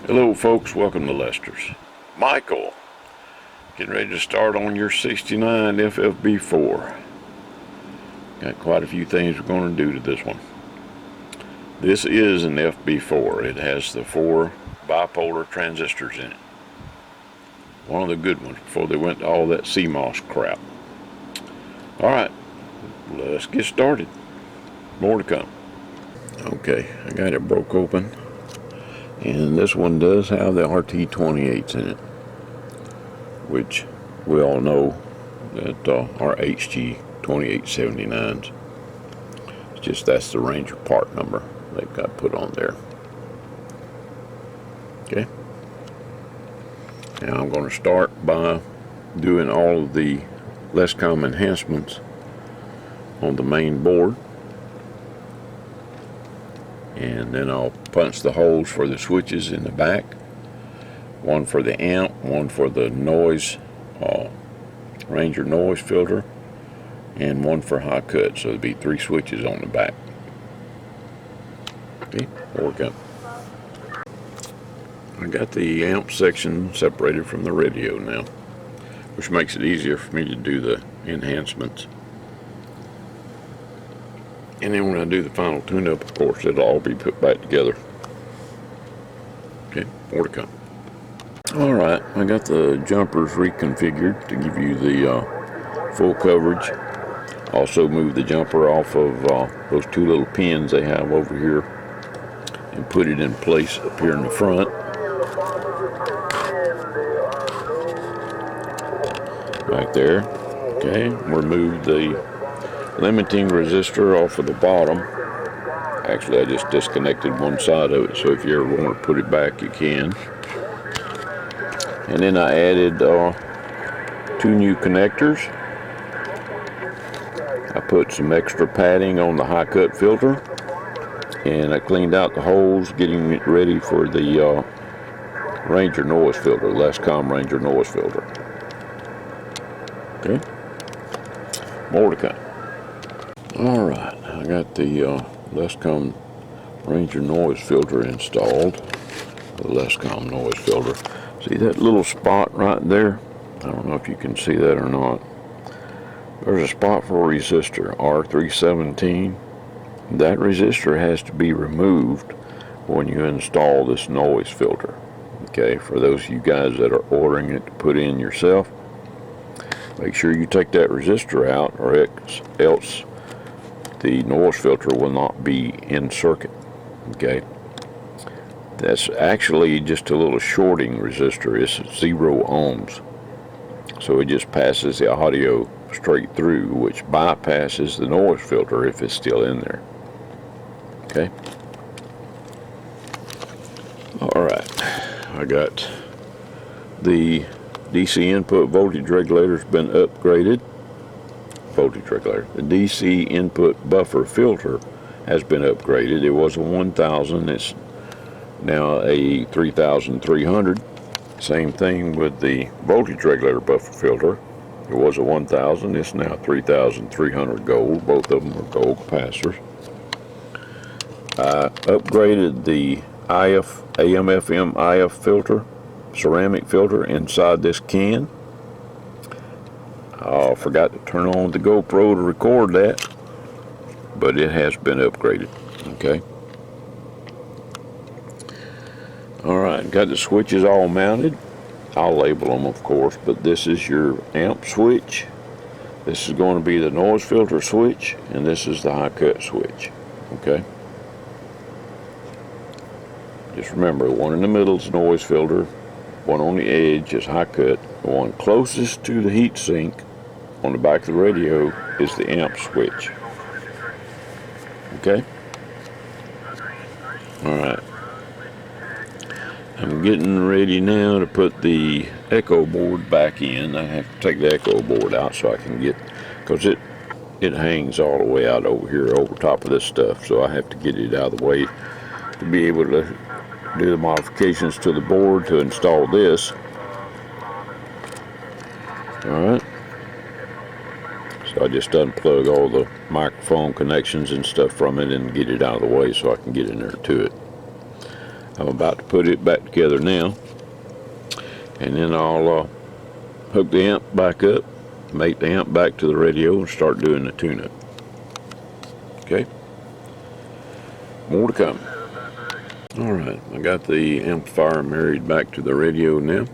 Hello folks, welcome to Lester's. Michael, getting ready to start on your 69 FFB4. Got quite a few things we're going to do to this one. This is an FB4. It has the 4 bipolar transistors in it. One of the good ones before they went to all that CMOS crap. Alright, let's get started. More to come. Okay, I got it broke open. And this one does have the RT28s in it, which we all know that are HG2879s. It's just that's the Ranger part number they've got put on there. Okay. Now I'm going to start by doing all of the Lescom enhancements on the main board. And then I'll punch the holes for the switches in the back. One for the amp, one for the noise, Ranger noise filter, and one for high cut. So there'll be 3 switches on the back. Okay, work up. I got the amp section separated from the radio now, which makes it easier for me to do the enhancements. And then when I do the final tune-up, of course, it'll all be put back together. Okay, more to come. Alright, I got the jumpers reconfigured to give you the full coverage. Also moved the jumper off of those 2 little pins they have over here and put it in place up here in the front. Right there. Okay, removed the limiting resistor off of the bottom. Actually, I just disconnected one side of it, so if you ever want to put it back, you can. And then I added 2 new connectors. I put some extra padding on the high cut filter, and I cleaned out the holes, getting it ready for the Ranger noise filter, Lescom Ranger noise filter. Okay, more to come. Alright, I got the Lescom Ranger noise filter installed. The Lescom noise filter. See that little spot right there? I don't know if you can see that or not. There's a spot for a resistor, R317. That resistor has to be removed when you install this noise filter. Okay, for those of you guys that are ordering it to put in yourself, make sure you take that resistor out, or else the noise filter will not be in circuit. Okay, that's actually just a little shorting resistor. It's 0 ohms, so it just passes the audio straight through, which bypasses the noise filter if it's still in there. Okay, alright, I got the DC input voltage regulator's been upgraded. Voltage regulator. The DC input buffer filter has been upgraded. It was a 1000, it's now a 3300. Same thing with the voltage regulator buffer filter. It was a 1000, it's now 3300 gold. Both of them are gold capacitors. I upgraded the AM/FM IF filter, ceramic filter inside this can. I forgot to turn on the GoPro to record that, but it has been upgraded. Okay. Alright, got the switches all mounted. I'll label them, of course, but this is your amp switch. This is going to be the noise filter switch, and this is the high cut switch. Okay. Just remember, one in the middle is noise filter, one on the edge is high cut, the one closest to the heat sink on the back of the radio is the amp switch. Okay? Alright. I'm getting ready now to put the echo board back in. I have to take the echo board out so I can get, because it hangs all the way out over here over top of this stuff, so I have to get it out of the way to be able to do the modifications to the board to install this. Alright. So I just unplug all the microphone connections and stuff from it and get it out of the way so I can get in there to it. I'm about to put it back together now, and then I'll hook the amp back up, make the amp back to the radio, and start doing the tune-up. Okay, more to come. Alright, I got the amplifier married back to the radio now.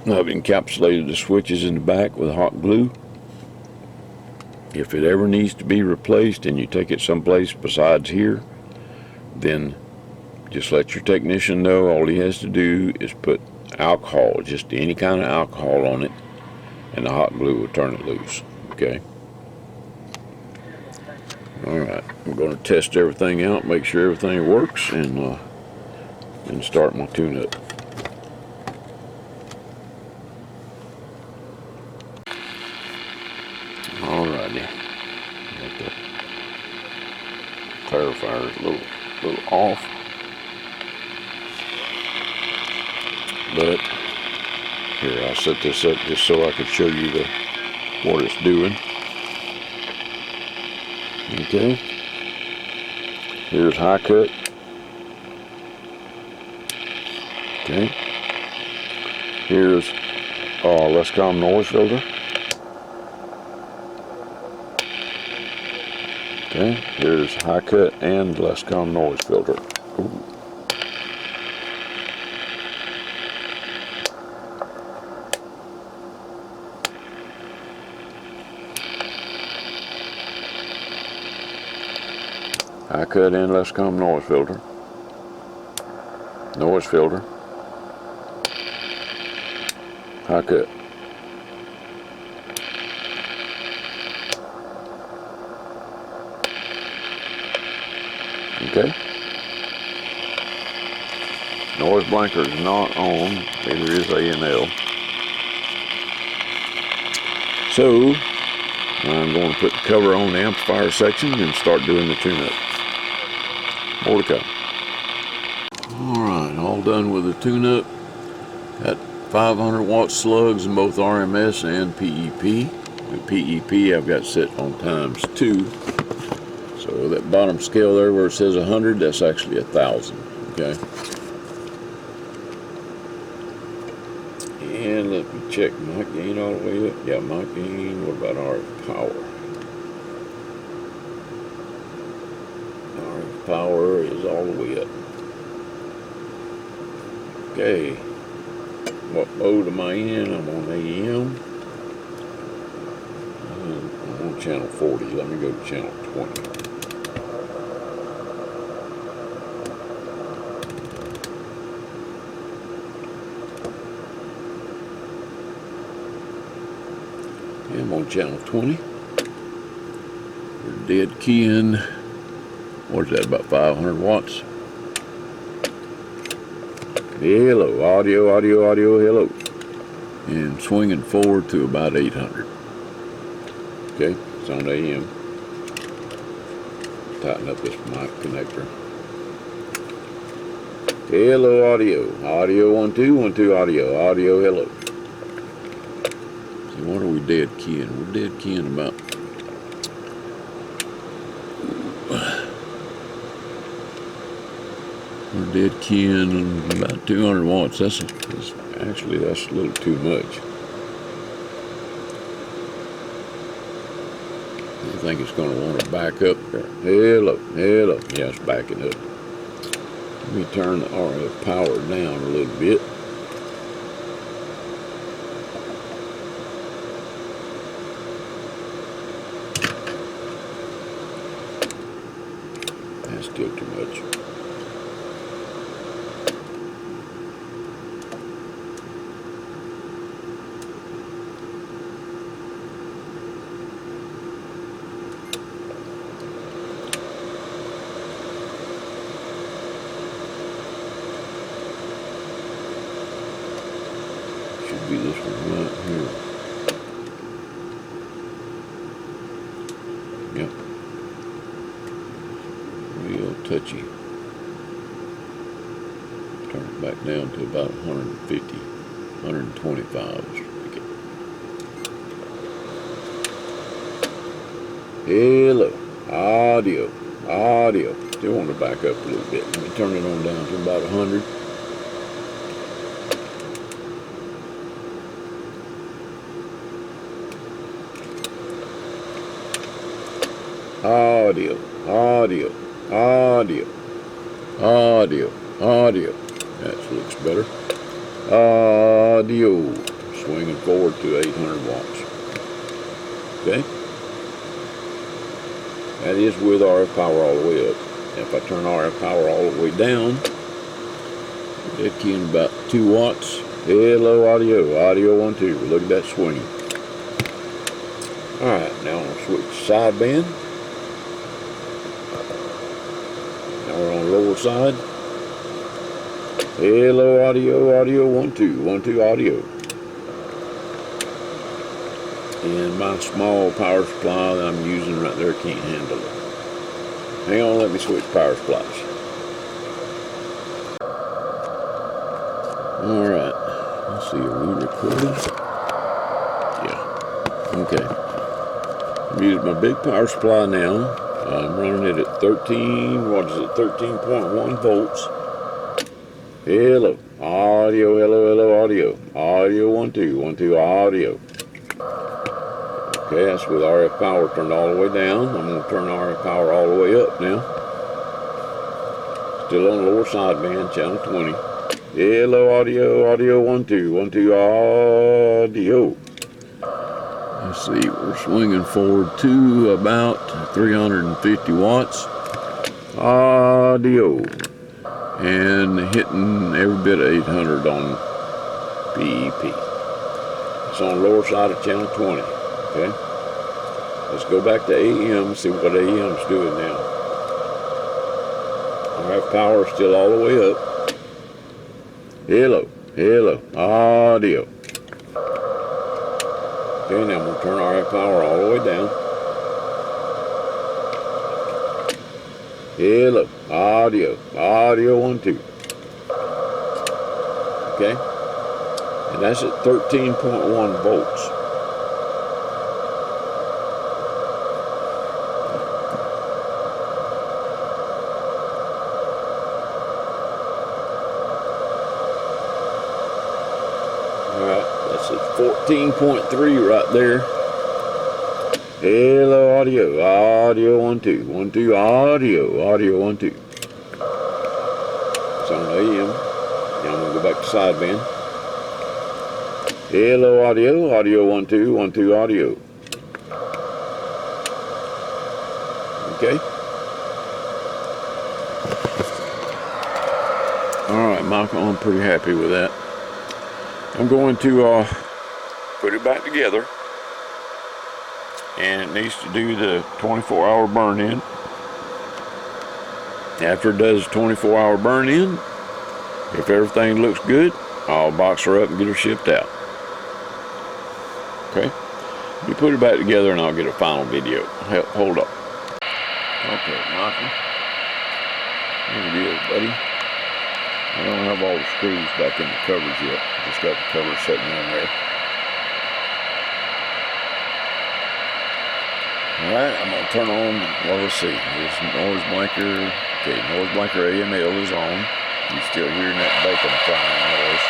I've encapsulated the switches in the back with hot glue. If it ever needs to be replaced and you take it someplace besides here, then just let your technician know. All he has to do is put alcohol, just any kind of alcohol on it, and the hot glue will turn it loose. Okay? Alright, I'm going to test everything out, make sure everything works, and start my tune-up. Alrighty, got the clarifier a little off, but here, I'll set this up just so I can show you what it's doing. Okay, here's high cut. Okay, here's Lescom noise filter. Okay, here's high cut and Lescom noise filter. Ooh. High cut and Lescom noise filter. Noise filter. High cut. Okay. Noise blanker is not on, neither is A&L. So, I'm going to put the cover on the amplifier section and start doing the tune-up. More to come. Alright, all done with the tune-up. Got 500 watt slugs in both RMS and PEP. The PEP I've got set on ×2. So that bottom scale there where it says 100, that's actually 1,000. Okay. And let me check my gain all the way up. Yeah, my gain. What about RF power? RF power is all the way up. Okay. What mode am I in? I'm on AM. I'm on channel 40. Let me go to channel 20. I'm on channel 20. We're dead keying, what is that, about 500 watts? Hello, audio, hello. And swinging forward to about 800. Okay, it's on AM. Tighten up this mic connector. Hello, audio 1 2 1 2 audio, hello. What are we dead keying? We're dead keying about we're dead keying about 200 watts. That's actually that's a little too much. I think it's going to want to back up there. Hello. Yeah, it's backing up. Let me turn the RF power down a little bit. That's still too much. Should be this one right here. Yep. Real touchy. Turn it back down to about 150, 125. Hello, audio. Still want to back up a little bit. Let me turn it on down to about 100. Audio, audio, audio, audio, audio. That looks better. Audio. Swinging forward to 800 watts. Okay? That is with RF power all the way up. If I turn RF power all the way down, that key in about 2 watts. Hello, audio. Audio 1, 2. Look at that swing. Alright, now I'm going to switch sideband. Now we're on the lower side. Hello, audio. Audio 1, 2. 1, 2, audio. And my small power supply that I'm using right there can't handle it. Hang on, let me switch power supplies. Alright, let's see, are we recording? Yeah, okay. I'm using my big power supply now. I'm running it at 13.1 volts. Hello, audio, hello, audio. Audio 1, 2, 1, 2, audio. Okay, that's with RF power turned all the way down. I'm going to turn RF power all the way up now. Still on the lower sideband, channel 20. Hello, audio, audio 1, 2, 1, 2, audio. Let's see, we're swinging forward to about 350 watts. Audio. And hitting every bit of 800 on PEP. It's on the lower side of channel 20. Okay, let's go back to AM and see what AM's doing now. RF power is still all the way up. Hello, hello, audio. Okay, now I'm going to turn RF power all the way down. Hello, audio, audio 1, 2. Okay, and that's at 13.1 volts. That's at 14.3 right there. Hello, audio. Audio 1, 2. 1, 2, audio. Audio 1, 2. It's on AM. Now I'm going to go back to sideband. Hello, audio. Audio 1, 2. 1, 2, audio. Okay. Alright, Michael, I'm pretty happy with that. I'm going to put it back together, and it needs to do the 24-hour burn-in. After it does 24-hour burn-in, if everything looks good, I'll box her up and get her shipped out. Okay? You put it back together and I'll get a final video. Hold up. Okay, Michael. Here it is, buddy. I don't have all the screws back in the covers yet. Just got the cover sitting on there. Alright, I'm going to turn on, well, let's see. This noise blanker. Okay, noise blanker AML is on. You're still hearing that bacon frying noise.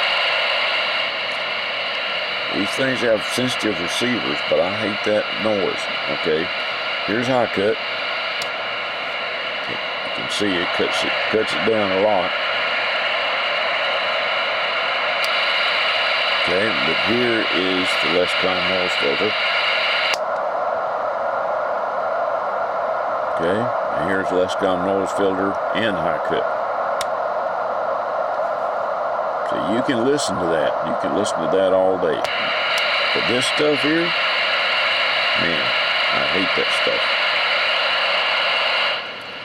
These things have sensitive receivers, but I hate that noise. Okay, here's high cut. You can see it cuts it down a lot. Okay, but here is the less common noise filter. Okay, and here's the less common noise filter and high cut. So you can listen to that. You can listen to that all day. But this stuff here, man, I hate that stuff.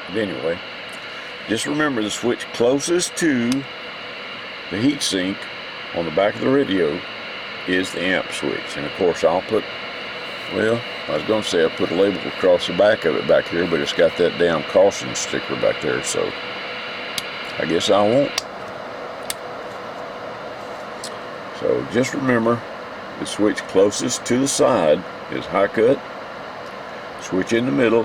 But anyway, just remember the switch closest to the heatsink on the back of the radio is the amp switch. And of course I'll put, well, I was going to say I put a label across the back of it back here, but it's got that damn caution sticker back there, so I guess I won't. So just remember, the switch closest to the side is high cut. Switch in the middle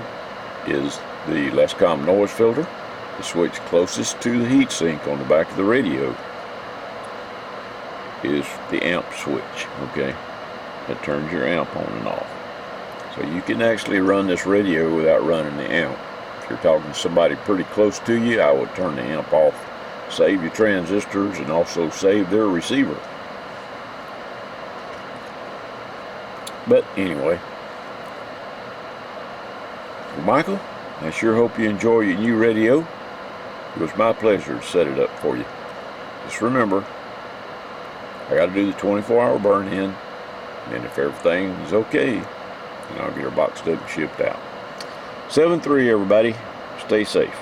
is the less common noise filter. The switch closest to the heatsink on the back of the radio is the amp switch, okay? That turns your amp on and off. So you can actually run this radio without running the amp. If you're talking to somebody pretty close to you, I would turn the amp off, save your transistors, and also save their receiver. But anyway, well, Michael, I sure hope you enjoy your new radio. It was my pleasure to set it up for you. Just remember, I got to do the 24-hour burn-in, and if everything is okay, then I'll get her boxed up and shipped out. 7-3, everybody. Stay safe.